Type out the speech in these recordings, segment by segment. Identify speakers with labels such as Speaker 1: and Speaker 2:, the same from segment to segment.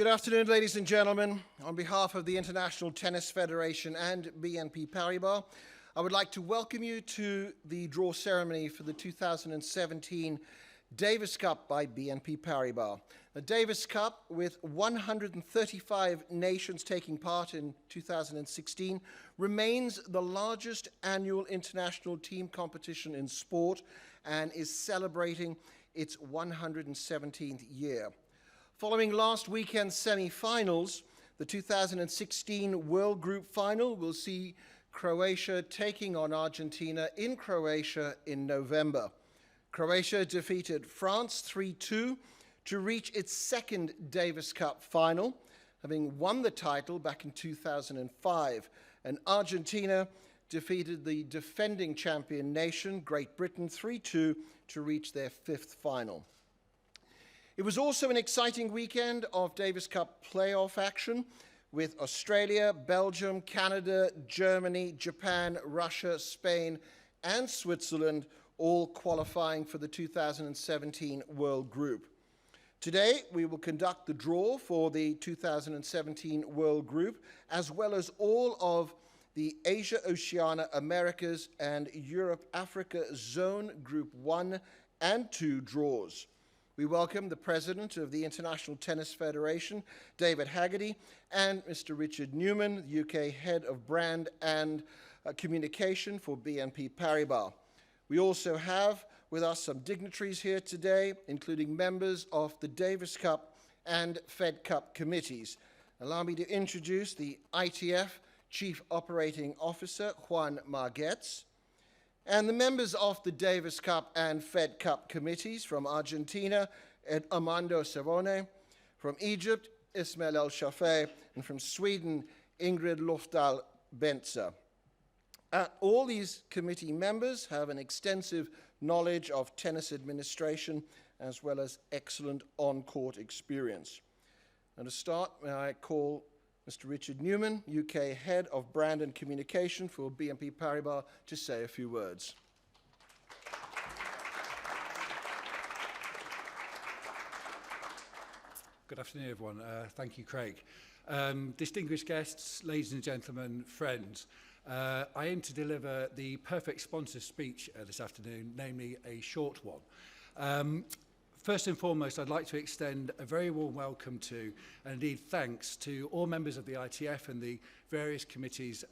Speaker 1: Good afternoon, ladies and gentlemen. On behalf of the International Tennis Federation and BNP Paribas, I would like to welcome you to the draw ceremony for the 2017 Davis Cup by BNP Paribas. The Davis Cup, with 135 nations taking part in 2016, remains the largest annual international team competition in sport and is celebrating its 117th year. Following last weekend's semi-finals, the 2016 World Group Final will see Croatia taking on Argentina in Croatia in November. Croatia defeated France 3-2 to reach its second Davis Cup final, having won the title back in 2005. And Argentina defeated the defending champion nation, Great Britain, 3-2 to reach their fifth final. It was also an exciting weekend of Davis Cup playoff action, with Australia, Belgium, Canada, Germany, Japan, Russia, Spain, and Switzerland all qualifying for the 2017 World Group. Today, we will conduct the draw for the 2017 World Group, as well as all of the Asia, Oceania, Americas, and Europe-Africa Zone Group 1 and 2 draws. We welcome the President of the International Tennis Federation, David Haggerty, and Mr. Richard Newman, the UK Head of Brand and Communication for BNP Paribas. We also have with us some dignitaries here today, including members of the Davis Cup and Fed Cup committees. Allow me to introduce the ITF Chief Operating Officer, Juan Marguets, and the members of the Davis Cup and Fed Cup committees from Argentina, Armando Cerrone, from Egypt, Ismail El Shafei, and from Sweden, Ingrid Lofdahl Bentzer. All these committee members have an extensive knowledge of tennis administration as well as excellent on-court experience. And to start, may I call Mr. Richard Newman, UK Head of Brand and Communication for BNP Paribas, to say a few words.
Speaker 2: Good afternoon, everyone. Thank you, Craig. Distinguished guests, ladies and gentlemen, friends, I aim to deliver the perfect sponsor speech this afternoon, namely a short one. First and foremost, I'd like to extend a very warm welcome to, and indeed thanks to all members of the ITF and the various committees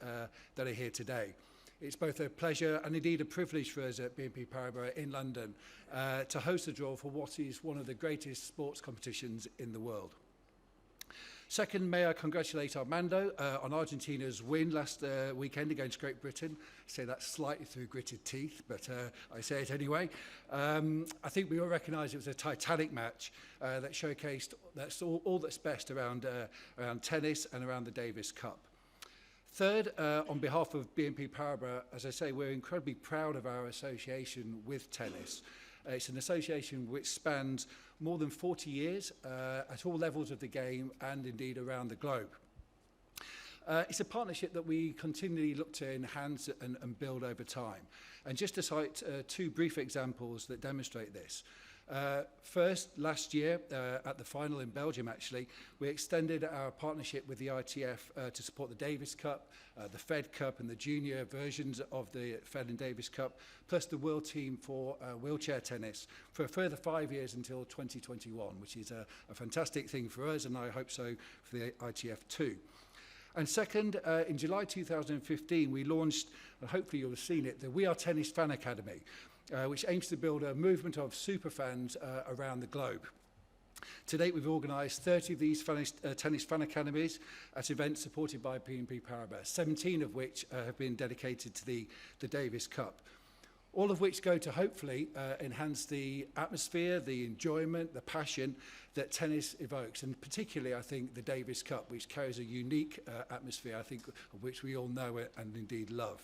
Speaker 2: that are here today. It's both a pleasure and indeed a privilege for us at BNP Paribas in London to host the draw for what is one of the greatest sports competitions in the world. Second, may I congratulate Armando on Argentina's win last weekend against Great Britain. I say that slightly through gritted teeth, but I say it anyway. I think we all recognise it was a titanic match that showcased all that's best around tennis and around the Davis Cup. Third, on behalf of BNP Paribas, as I say, we're incredibly proud of our association with tennis. It's an association which spans more than 40 years at all levels of the game and indeed around the globe. It's a partnership that we continually look to enhance and build over time. And just to cite two brief examples that demonstrate this. First, last year, at the final in Belgium, actually, we extended our partnership with the ITF to support the Davis Cup, the Fed Cup, and the junior versions of the Fed and Davis Cup, plus the World Team for wheelchair tennis for a further 5 years until 2021, which is a fantastic thing for us, and I hope so for the ITF too. And second, in July 2015, we launched, and hopefully you'll have seen it, the We Are Tennis Fan Academy, which aims to build a movement of superfans around the globe. To date, we've organised 30 of these tennis fan academies at events supported by BNP Paribas, 17 of which have been dedicated to the Davis Cup, all of which go to hopefully enhance the atmosphere, the enjoyment, the passion that tennis evokes, and particularly, I think, the Davis Cup, which carries a unique atmosphere, I think, of which we all know and indeed love.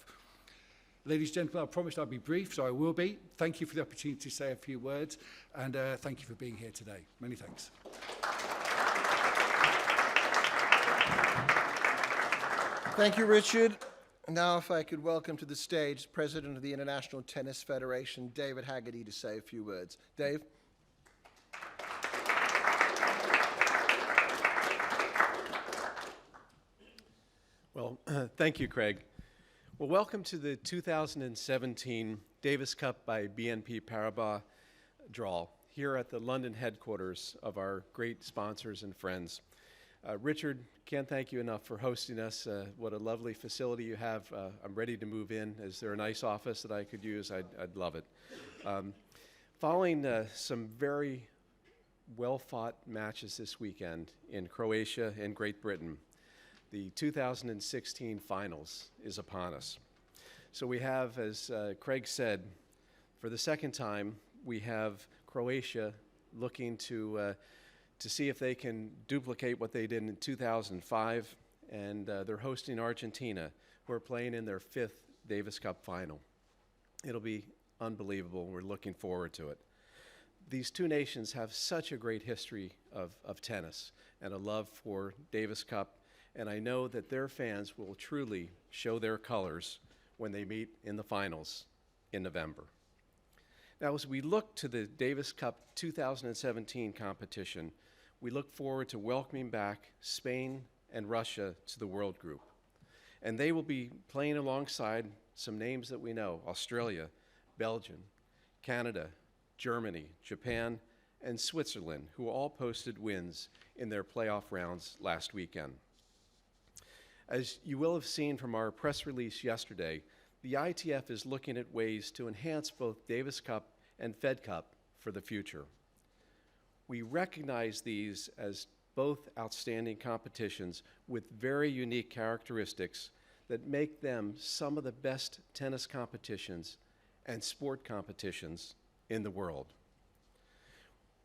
Speaker 2: Ladies and gentlemen, I promised I'd be brief, so I will be. Thank you for the opportunity to say a few words, and thank you for being here today. Many thanks.
Speaker 1: Thank you, Richard. Now, if I could welcome to the stage President of the International Tennis Federation, David Haggerty, to say a few words. Dave?
Speaker 3: Thank you, Craig. Well, welcome to the 2017 Davis Cup by BNP Paribas draw here at the London headquarters of our great sponsors and friends. Richard, can't thank you enough for hosting us. What a lovely facility you have. I'm ready to move in. Is there a nice office that I could use? I'd love it. Following some very well-fought matches this weekend in Croatia and Great Britain, the 2016 finals is upon us. So we have, as Craig said, for the second time, we have Croatia looking to see if they can duplicate what they did in 2005, and they're hosting Argentina, who are playing in their 5th Davis Cup final. It'll be unbelievable. We're looking forward to it. These two nations have such a great history of tennis and a love for Davis Cup, and I know that their fans will truly show their colors when they meet in the finals in November. Now, as we look to the Davis Cup 2017 competition, we look forward to welcoming back Spain and Russia to the World Group. And they will be playing alongside some names that we know: Australia, Belgium, Canada, Germany, Japan, and Switzerland, who all posted wins in their playoff rounds last weekend. As you will have seen from our press release yesterday, the ITF is looking at ways to enhance both Davis Cup and Fed Cup for the future. We recognize these as both outstanding competitions with very unique characteristics that make them some of the best tennis competitions and sport competitions in the world.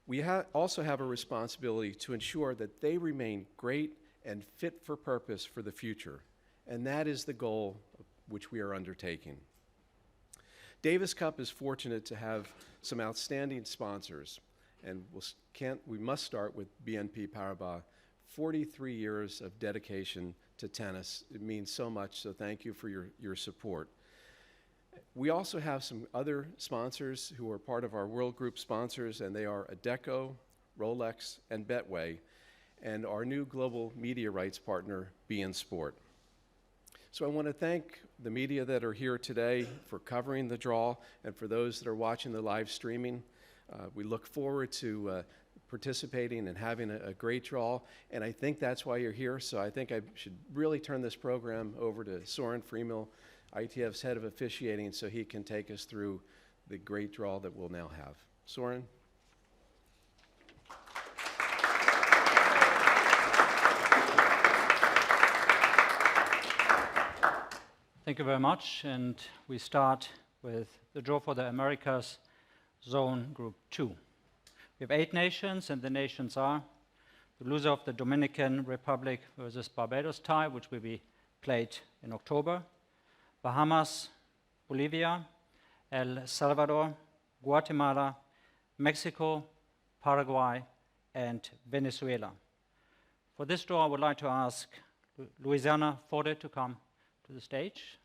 Speaker 3: We also have a responsibility to ensure that they remain great and fit for purpose for the future, and that is the goal which we are undertaking. Davis Cup is fortunate to have some outstanding sponsors, and we must start with BNP Paribas. 43 years of dedication to tennis. It means so much, so thank you for your support. We also have some other sponsors who are part of our World Group sponsors, and they are Adecco, Rolex, and Betway, and our new global media rights partner, beIN Sport. So I want to thank the media that are here today for covering the draw, and for those that are watching the live streaming. We look forward to participating and having a great draw, and I think that's why you're here. So I think I should really turn this program over to Soren Friemel, ITF's head of officiating, so he can take us through the great draw that we'll now have. Soren?
Speaker 4: Thank you very much, and we start with the draw for the Americas Zone Group 2. We have 8 nations, and the nations are the loser of the Dominican Republic versus Barbados tie, which will be played in October, Bahamas, Bolivia, El Salvador, Guatemala, Mexico, Paraguay, and Venezuela. For this draw, I would like to ask Louisiana Forde to come to the stage.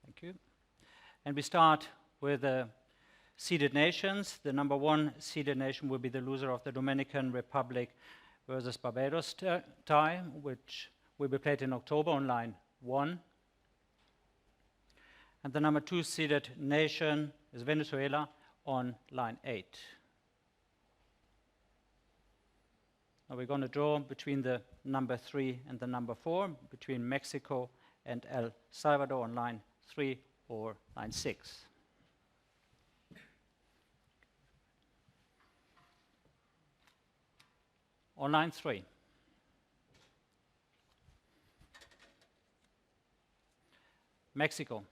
Speaker 4: Thank you. And we start with the seeded nations. The number 1 seeded nation will be the loser of the Dominican Republic versus Barbados tie, which will be played in October on line 1. And the number 2 seeded nation is Venezuela on line 8. Now we're going to draw between the number 3 and the number 4, between Mexico and El Salvador on line 3 or line 6. On line 3. Mexico.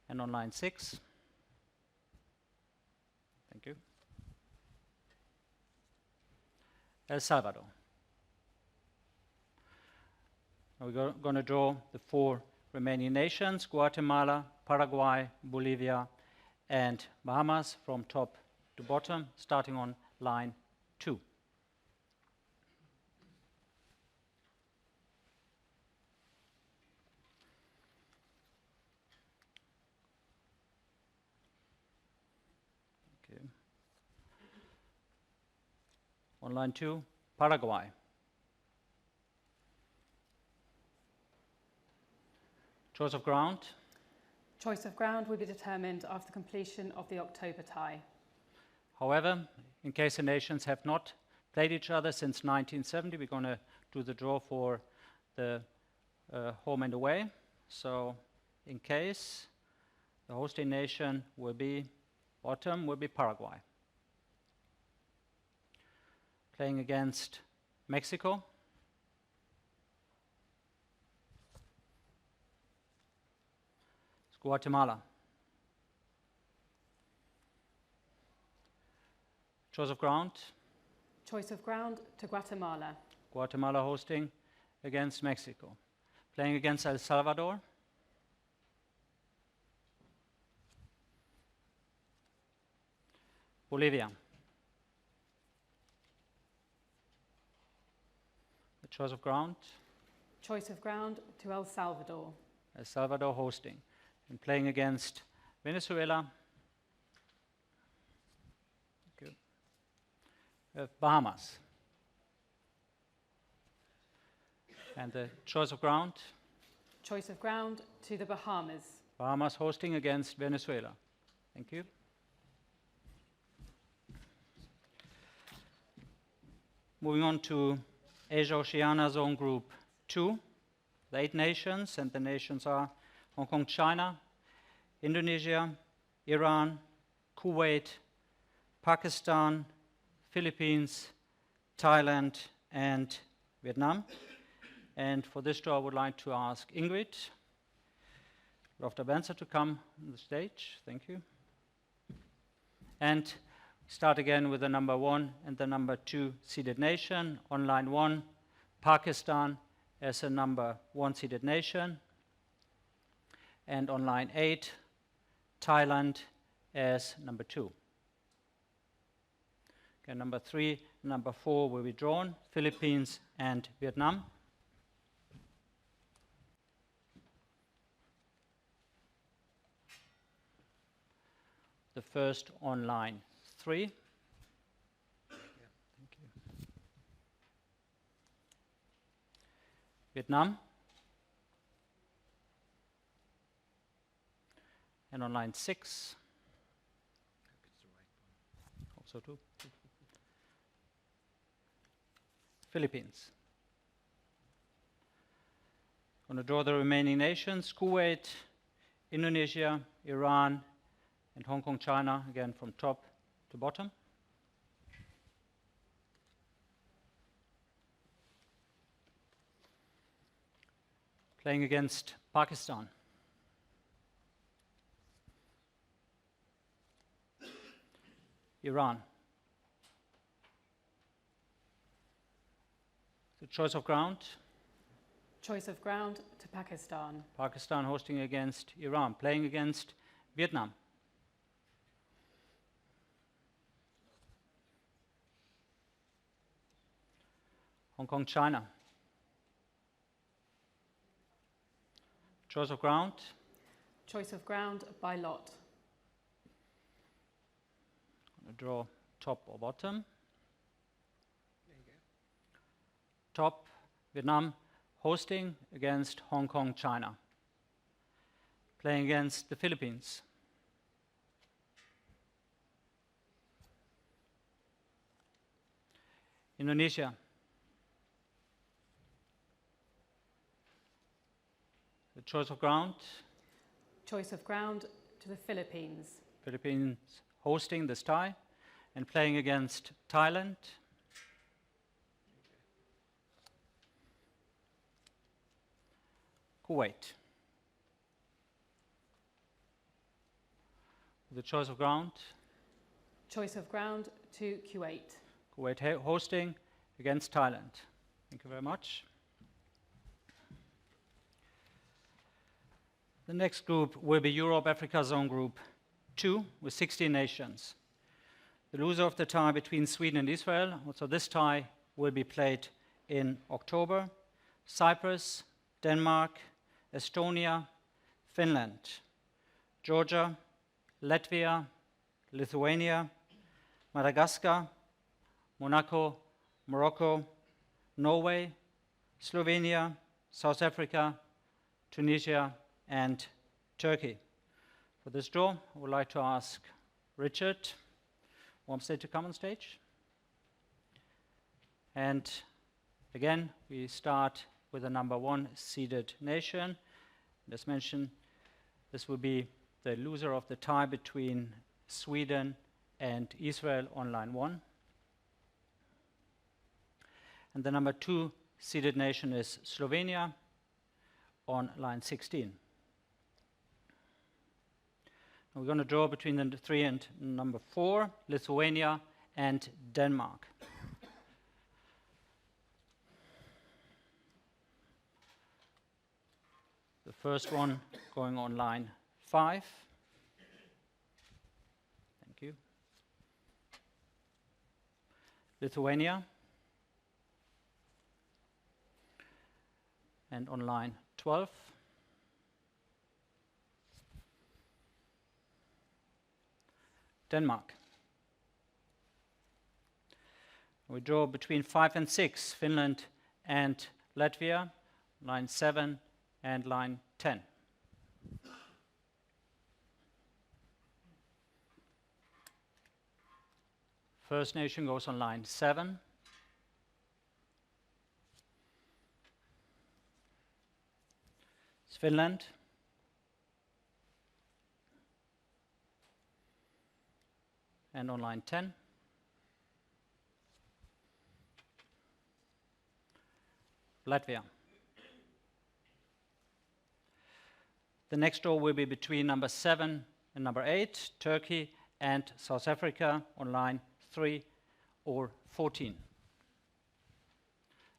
Speaker 4: And on line 6. Thank you. El Salvador. Now we're going to draw the 4 remaining nations: Guatemala, Paraguay, Bolivia, and Bahamas from top to bottom, starting on line 2. On line 2, Paraguay. Choice of ground.
Speaker 5: Choice of ground will be determined after completion of the October tie.
Speaker 4: However, in case the nations have not played each other since 1970, we're going to do the draw for the home and away. So in case, the hosting nation will be, bottom will be Paraguay. Playing against Mexico. It's Guatemala. Choice of ground.
Speaker 5: Choice of ground to Guatemala.
Speaker 4: Guatemala hosting against Mexico. Playing against El Salvador. Bolivia. The choice of ground.
Speaker 5: Choice of ground to El Salvador.
Speaker 4: El Salvador hosting. And playing against Venezuela. Bahamas. And the choice of ground.
Speaker 5: Choice of ground to the Bahamas.
Speaker 4: Bahamas hosting against Venezuela. Thank you. Moving on to Asia-Oceania Zone Group 2, the 8 nations, and the nations are Hong Kong, China, Indonesia, Iran, Kuwait, Pakistan, Philippines, Thailand, and Vietnam. And for this draw, I would like to ask Ingrid Rofter-Benzer to come on the stage. Thank you. And start again with the number 1 and the number 2 seeded nation. On line 1, Pakistan as a number 1 seeded nation. And on line 8, Thailand as number 2. Okay, number 3, number 4 will be drawn, Philippines and Vietnam. The first on line 3. Thank you. Vietnam. And on line 6. Also 2. Philippines. Going to draw the remaining nations, Kuwait, Indonesia, Iran, and Hong Kong, China, again from top to bottom. Playing against Pakistan. Iran. The choice of ground.
Speaker 5: Choice of ground to Pakistan.
Speaker 4: Pakistan hosting against Iran. Playing against Vietnam. Hong Kong, China. Choice of ground.
Speaker 5: Choice of ground by lot.
Speaker 4: Draw top or bottom. Top, Vietnam hosting against Hong Kong, China. Playing against the Philippines. Indonesia. The choice of ground.
Speaker 5: Choice of ground to the Philippines.
Speaker 4: Philippines hosting this tie and playing against Thailand. Kuwait. The choice of ground.
Speaker 5: Choice of ground to Kuwait.
Speaker 4: Kuwait hosting against Thailand. Thank you very much. The next group will be Europe-Africa Zone Group 2 with 16 nations. The loser of the tie between Sweden and Israel, also this tie will be played in October. Cyprus, Denmark, Estonia, Finland, Georgia, Latvia, Lithuania, Madagascar, Monaco, Morocco, Norway, Slovenia, South Africa, Tunisia, and Turkey. For this draw, I would like to ask Richard Wormstead to come on stage. And again, we start with the number 1 seeded nation. As mentioned, this will be the loser of the tie between Sweden and Israel on line 1. And the number 2 seeded nation is Slovenia on line 16. We're going to draw between the 3 and number 4, Lithuania and Denmark. The first one going on line 5. Thank you. Lithuania. And on line 12. Denmark. We draw between 5 and 6, Finland and Latvia, line 7 and line 10. First nation goes on line 7. It's Finland. And on line 10. Latvia. The next draw will be between number 7 and number 8, Turkey and South Africa on line 3 or 14.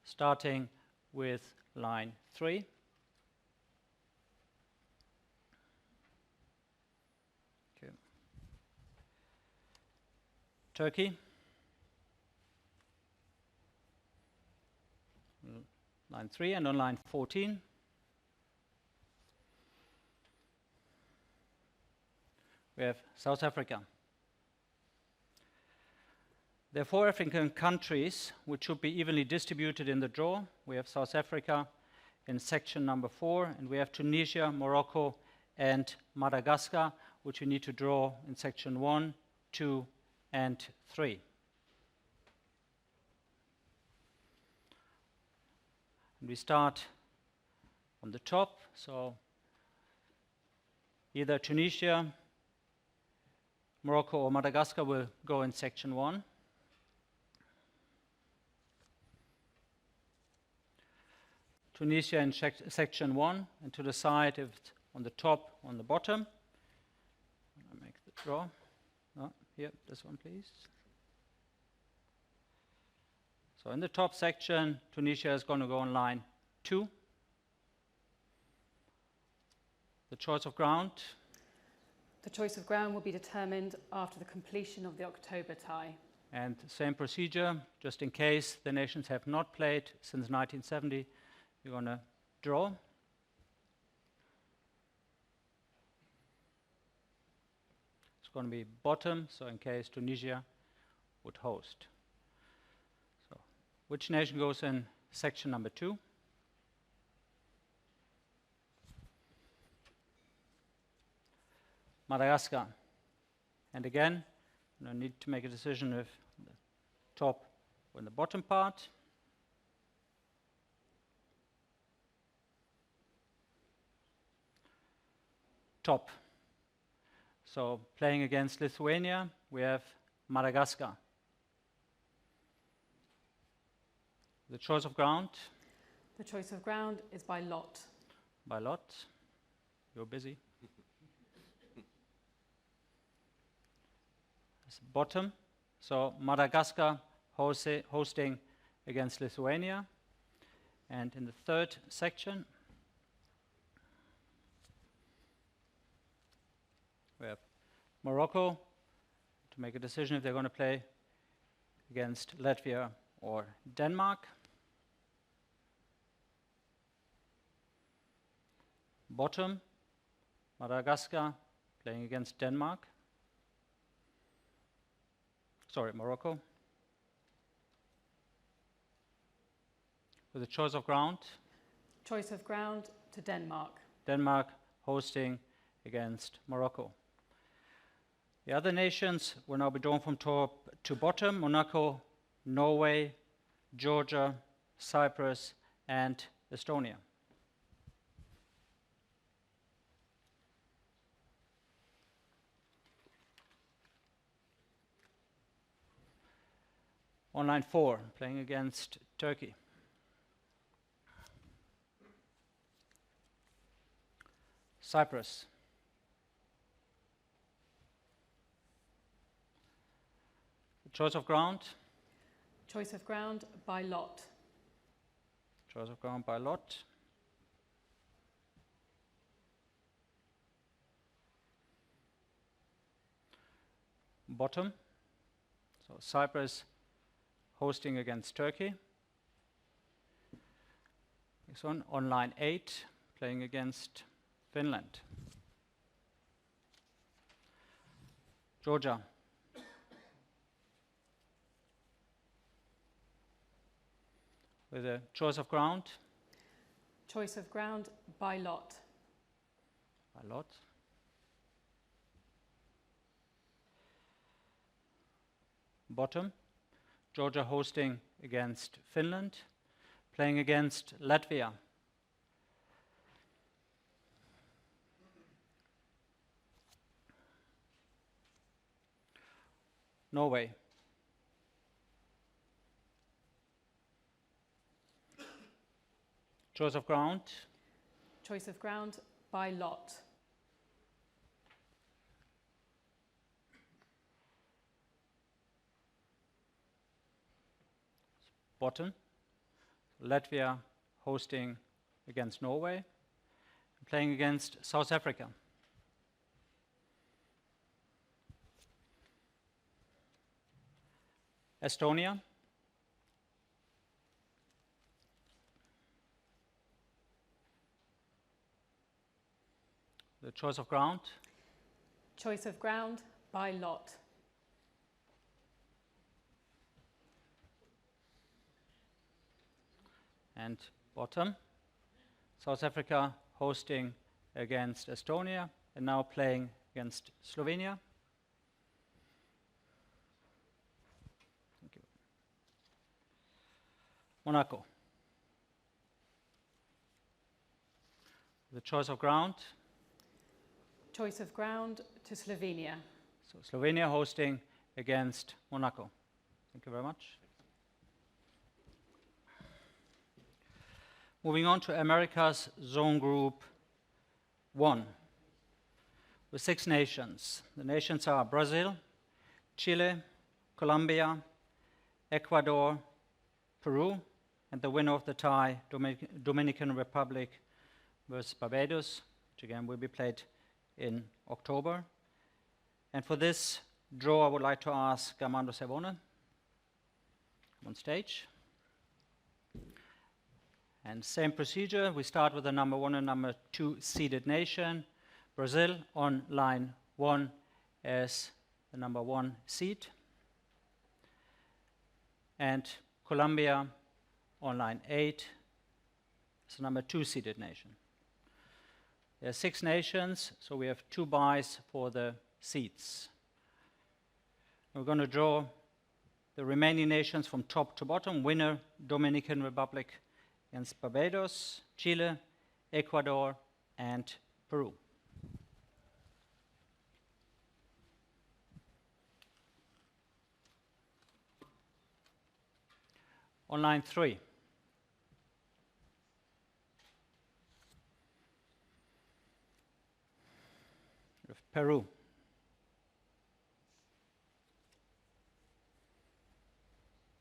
Speaker 4: Starting with line 3. Okay. Turkey. Line 3 and on line 14. We have South Africa. There are 4 African countries which should be evenly distributed in the draw. We have South Africa in section number 4, and we have Tunisia, Morocco, and Madagascar, which we need to draw in section 1, 2, and 3. And we start on the top, so either Tunisia, Morocco, or Madagascar will go in section 1. Tunisia in section 1, and to the side, if it's on the top, on the bottom. I'll make the draw. Oh, here, this one, please. So in the top section, Tunisia is going to go on line 2. The choice of ground.
Speaker 5: The choice of ground will be determined after the completion of the October tie.
Speaker 4: And same procedure, just in case the nations have not played since 1970, you're going to draw. It's going to be bottom, so in case Tunisia would host. So, which nation goes in section number 2? Madagascar. And again, I need to make a decision if the top or in the bottom part. Top. So playing against Lithuania, we have Madagascar. The choice of ground?
Speaker 5: The choice of ground is by lot.
Speaker 4: By lot. You're busy. Bottom, so Madagascar hosting against Lithuania. And in the third section, we have Morocco to make a decision if they're going to play against Latvia or Denmark. Bottom, Madagascar playing against Denmark. Sorry, Morocco. with the choice of ground.
Speaker 5: Choice of ground to Denmark.
Speaker 4: Denmark hosting against Morocco. The other nations will now be drawn from top to bottom: Monaco, Norway, Georgia, Cyprus, and Estonia. On line 4, playing against Turkey. Cyprus. The choice of ground.
Speaker 5: Choice of ground by lot.
Speaker 4: Choice of ground by lot. Bottom. So Cyprus hosting against Turkey. Next one, on line 8, playing against Finland. Georgia. With a choice of ground.
Speaker 5: Choice of ground by lot.
Speaker 4: By lot. Bottom. Georgia hosting against Finland, playing against Latvia. Norway. Choice of ground.
Speaker 5: Choice of ground by lot.
Speaker 4: Bottom. Latvia hosting against Norway, playing against South Africa. Estonia. The choice of ground.
Speaker 5: Choice of ground by lot.
Speaker 4: And bottom, South Africa hosting against Estonia and now playing against Slovenia. Thank you. Monaco. The choice of ground.
Speaker 5: Choice of ground to Slovenia.
Speaker 4: So Slovenia hosting against Monaco. Thank you very much. Moving on to America's Zone Group 1, with 6 nations. The nations are Brazil, Chile, Colombia, Ecuador, Peru, and the winner of the tie, Dominican Republic versus Barbados, which again will be played in October. And for this draw, I would like to ask Armando Savona on stage. And same procedure, we start with the number 1 and number 2 seeded nation. Brazil on line 1 as the number 1 seed. And Colombia on line 8 as the number 2 seeded nation. There are 6 nations, so we have 2 buys for the seeds. We're going to draw the remaining nations from top to bottom. Winner, Dominican Republic against Barbados, Chile, Ecuador, and Peru. On line 3. We have Peru.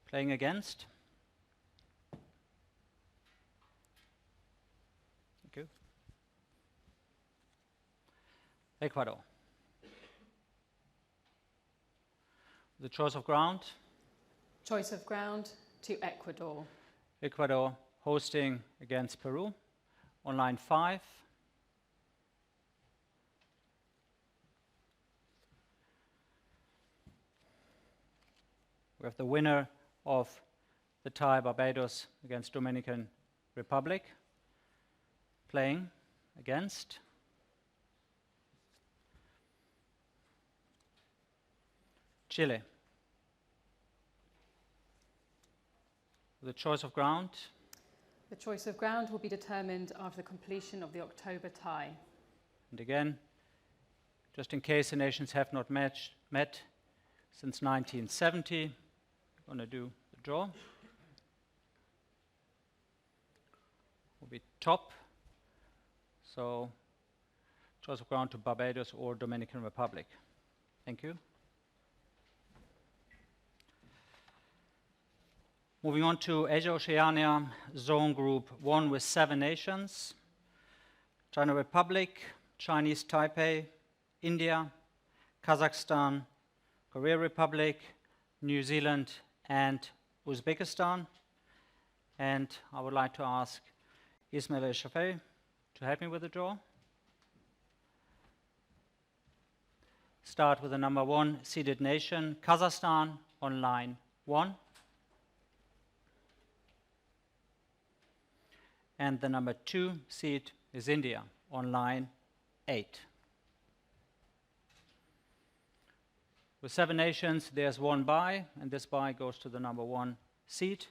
Speaker 4: Playing against. Thank you. Ecuador. The choice of ground.
Speaker 5: Choice of ground to Ecuador.
Speaker 4: Ecuador hosting against Peru. On line 5. We have the winner of the tie Barbados against Dominican Republic. Playing against Chile. The choice of ground.
Speaker 5: The choice of ground will be determined after the completion of the October tie.
Speaker 4: And again, just in case the nations have not met since 1970, I'm going to do the draw. Will be top. So, choice of ground to Barbados or Dominican Republic. Thank you. Moving on to Asia-Oceania, Zone Group 1 with 7 nations. China Republic, Chinese Taipei, India, Kazakhstan, Korea Republic, New Zealand, and Uzbekistan. And I would like to ask Ismail El-Shafei to help me with the draw. Start with the number 1 seeded nation, Kazakhstan, on line 1. And the number 2 seed is India, on line 8. With 7 nations, there's 1 bye, and this bye goes to the number 1 seed.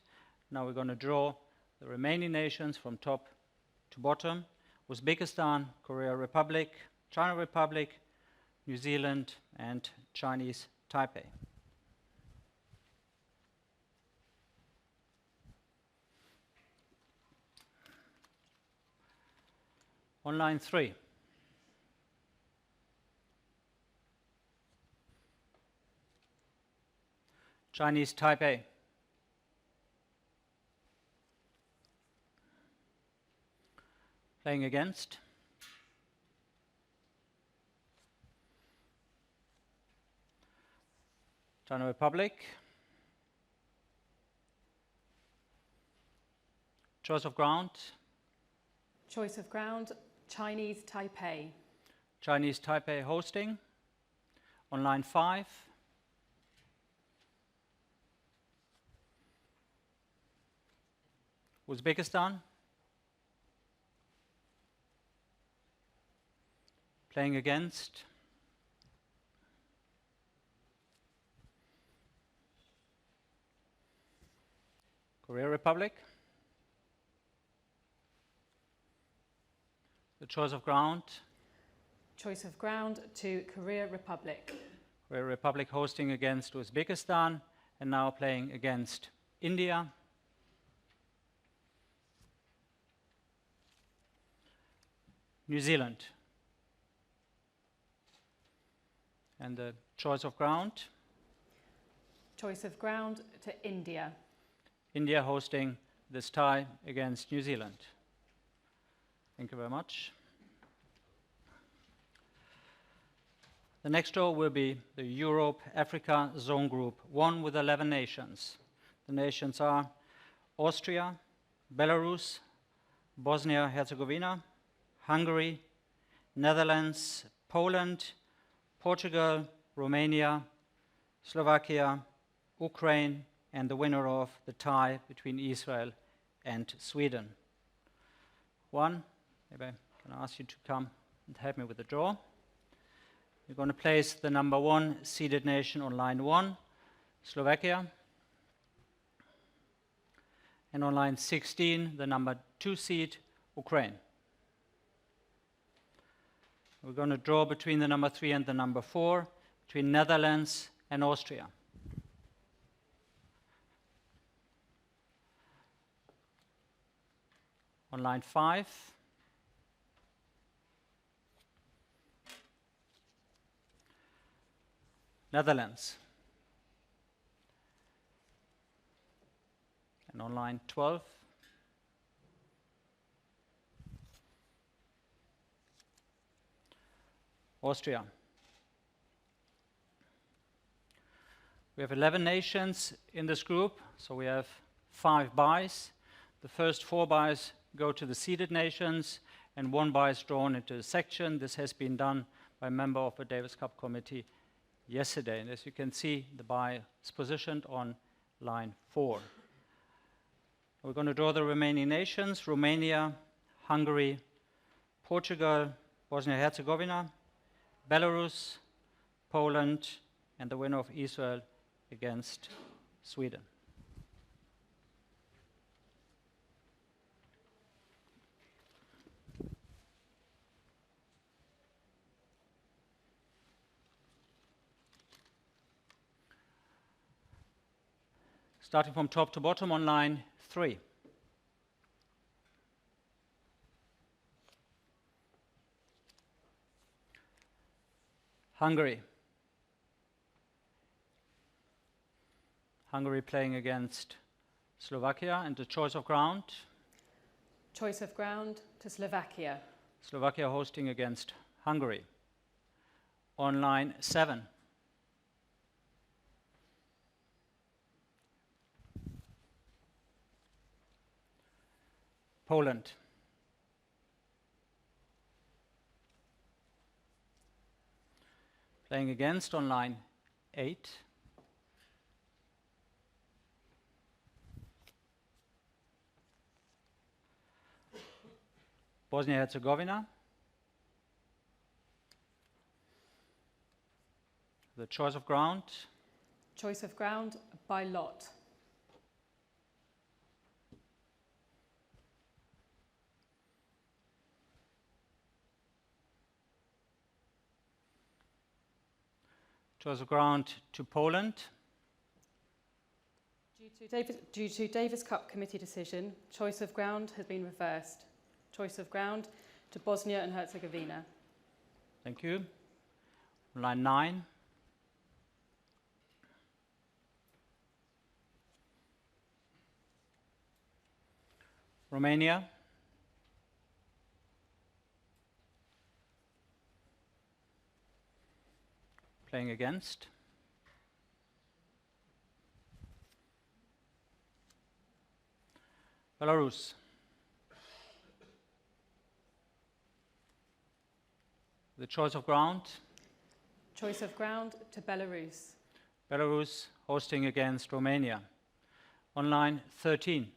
Speaker 4: Now we're going to draw the remaining nations from top to bottom. Uzbekistan, Korea Republic, China Republic, New Zealand, and Chinese Taipei. On line 3. Chinese Taipei. Playing against China Republic. Choice of ground.
Speaker 5: Choice of ground, Chinese Taipei.
Speaker 4: Chinese Taipei hosting. On line 5. Uzbekistan. Playing against Korea Republic. The choice of ground.
Speaker 5: Choice of ground to Korea Republic.
Speaker 4: Korea Republic hosting against Uzbekistan, and now playing against India. New Zealand. And the choice of ground.
Speaker 5: Choice of ground to India.
Speaker 4: India hosting this tie against New Zealand. Thank you very much. The next draw will be the Europe-Africa Zone Group 1 with 11 nations. The nations are Austria, Belarus, Bosnia-Herzegovina, Hungary, Netherlands, Poland, Portugal, Romania, Slovakia, Ukraine, and the winner of the tie between Israel and Sweden. Maybe I can ask you to come and help me with the draw. We're going to place the number 1 seeded nation on line 1, Slovakia. And on line 16, the number 2 seed, Ukraine. We're going to draw between the number 3 and the number 4, between Netherlands and Austria. On line 5, Netherlands. And on line 12, Austria. We have 11 nations in this group, so we have 5 byes. The first 4 byes go to the seeded nations, and 1 bye is drawn into a section. This has been done by a member of the Davis Cup committee yesterday. And as you can see, the bye is positioned on line 4. We're going to draw the remaining nations: Romania, Hungary, Portugal, Bosnia-Herzegovina, Belarus, Poland, and the winner of Israel against Sweden. Starting from top to bottom on line 3. Hungary. Hungary playing against Slovakia, and the choice of ground.
Speaker 5: Choice of ground to Slovakia.
Speaker 4: Slovakia hosting against Hungary. On line 7. Poland. Playing against on line 8. Bosnia-Herzegovina. The choice of ground.
Speaker 5: Choice of ground by lot.
Speaker 4: Choice of ground to Poland.
Speaker 5: Due to Davis Cup committee decision, choice of ground has been reversed. Choice of ground to Bosnia and Herzegovina.
Speaker 4: Thank you. Line 9. Romania. Playing against. Belarus. The choice of ground.
Speaker 5: Choice of ground to Belarus.
Speaker 4: Belarus hosting against Romania. On line 13.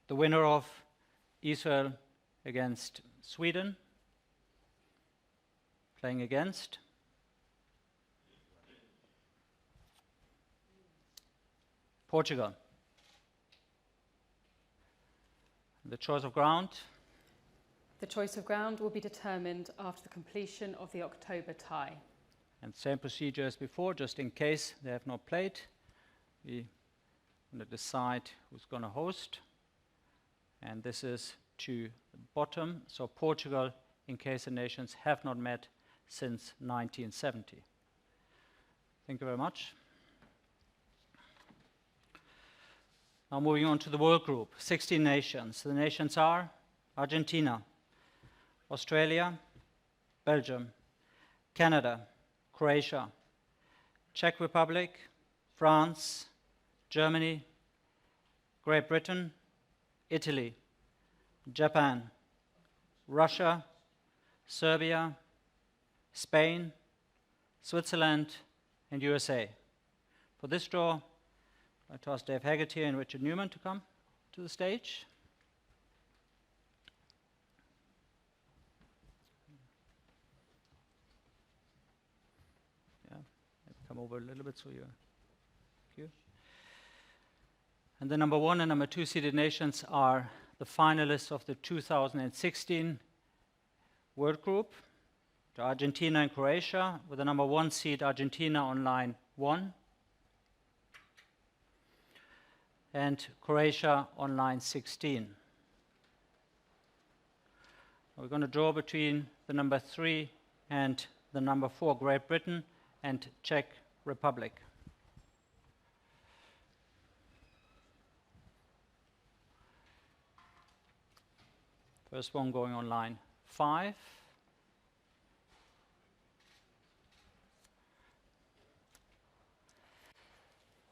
Speaker 4: The winner of Israel against Sweden. Playing against. Portugal. The choice of ground.
Speaker 5: The choice of ground will be determined after the completion of the October tie.
Speaker 4: And same procedure as before, just in case they have not played. We're going to decide who's going to host. And this is to the bottom, so Portugal, in case the nations have not met since 1970. Thank you very much. Now moving on to the world group, 16 nations. The nations are Argentina, Australia, Belgium, Canada, Croatia, Czech Republic, France, Germany, Great Britain, Italy, Japan, Russia, Serbia, Spain, Switzerland, and USA. For this draw, I ask Dave Haggerty and Richard Newman to come to the stage. Yeah, come over a little bit so you're. Thank you. And the number 1 and number 2 seeded nations are the finalists of the 2016 World Group, to Argentina and Croatia, with the number 1 seed Argentina on line 1, and Croatia on line 16. We're going to draw between the number 3 and the number 4, Great Britain and Czech Republic. First one going on line 5.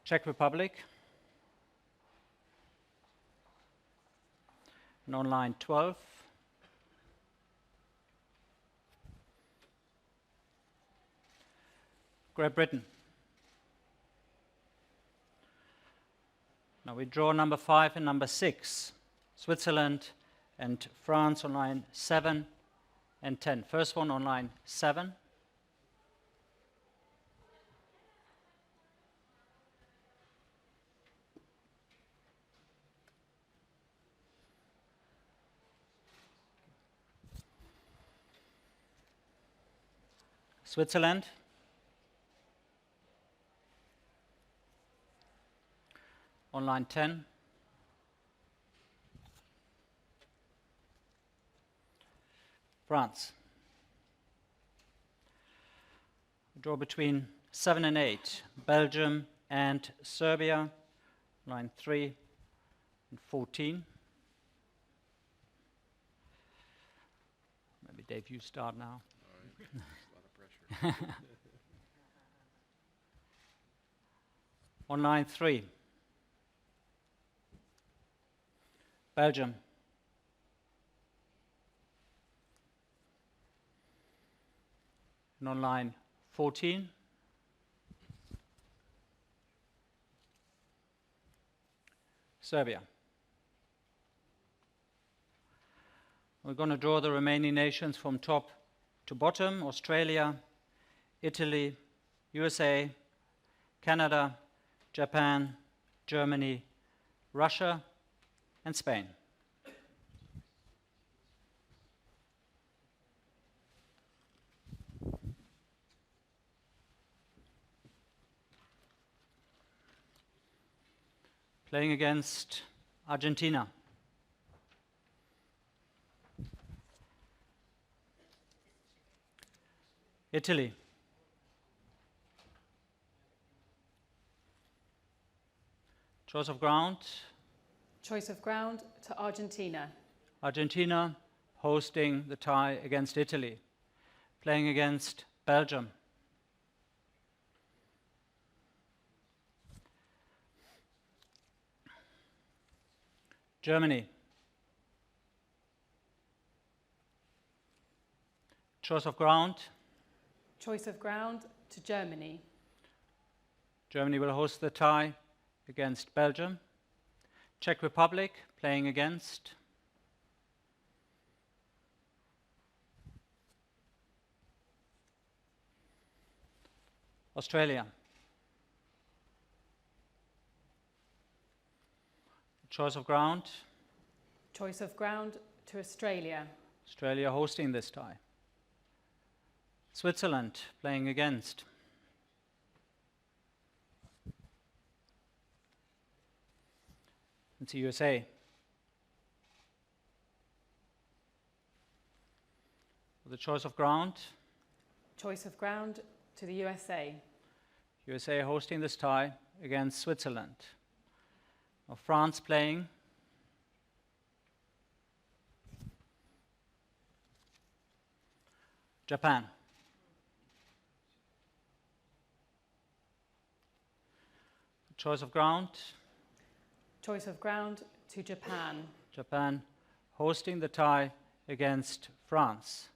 Speaker 4: Czech Republic. And on line 12. Great Britain. Now we draw number 5 and number 6, Switzerland and France on line 7 and 10. First one on line 7. Switzerland. On line 10. France. Draw between 7 and 8. Belgium and Serbia. Line 3 and 14. Maybe Dave, you start now.
Speaker 3: A lot of pressure.
Speaker 4: On line 3. Belgium. And on line 14. Serbia. We're going to draw the remaining nations from top to bottom: Australia, Italy, USA, Canada, Japan, Germany, Russia, and Spain. Playing against Argentina. Italy. Choice of ground.
Speaker 5: Choice of ground to Argentina.
Speaker 4: Argentina hosting the tie against Italy. Playing against Belgium. Germany. Choice of ground.
Speaker 5: Choice of ground to Germany.
Speaker 4: Germany will host the tie against Belgium. Czech Republic playing against Australia. Choice of ground.
Speaker 5: Choice of ground to Australia.
Speaker 4: Australia hosting this tie. Switzerland playing against it's the USA. The choice of ground.
Speaker 5: Choice of ground to the USA.
Speaker 4: USA hosting this tie against Switzerland. Now France playing Japan. Choice of ground.
Speaker 5: Choice of ground to Japan.
Speaker 4: Japan hosting the tie against France.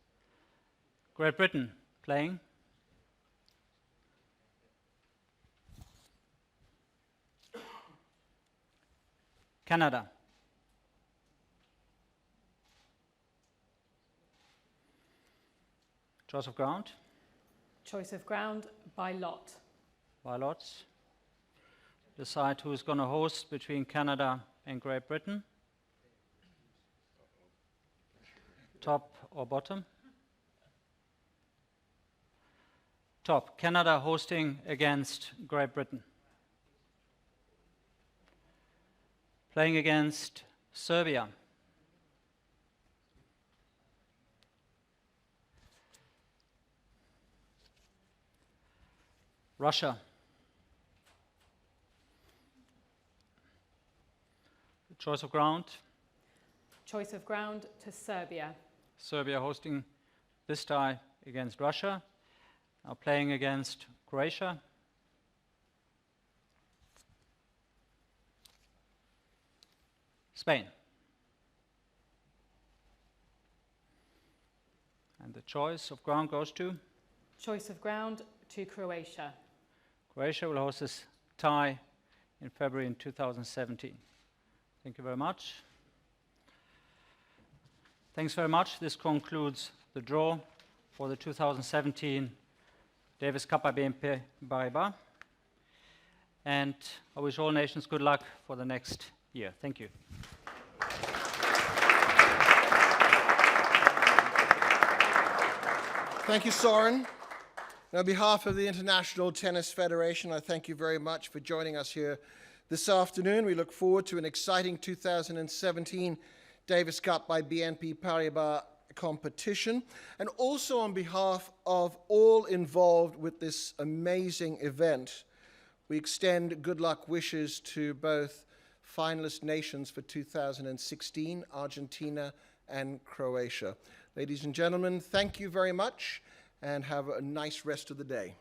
Speaker 4: Great Britain playing Canada. Choice of ground.
Speaker 5: Choice of ground by lot.
Speaker 4: By lots. Decide who's going to host between Canada and Great Britain. Top or bottom? Top. Canada hosting against Great Britain. Playing against Serbia. Russia. Choice of ground.
Speaker 5: Choice of ground to Serbia.
Speaker 4: Serbia hosting this tie against Russia. Now playing against Croatia. Spain. And the choice of ground goes to?
Speaker 5: Choice of ground to Croatia.
Speaker 4: Croatia will host this tie in February in 2017. Thank you very much. Thanks very much. This concludes the draw for the 2017 Davis Cup by BNP Paribas. And I wish all nations good luck for the next year. Thank you.
Speaker 1: Thank you, Soren. On behalf of the International Tennis Federation, I thank you very much for joining us here this afternoon. We look forward to an exciting 2017 Davis Cup by BNP Paribas competition. And also on behalf of all involved with this amazing event, we extend good luck wishes to both finalist nations for 2016, Argentina and Croatia. Ladies and gentlemen, thank you very much and have a nice rest of the day.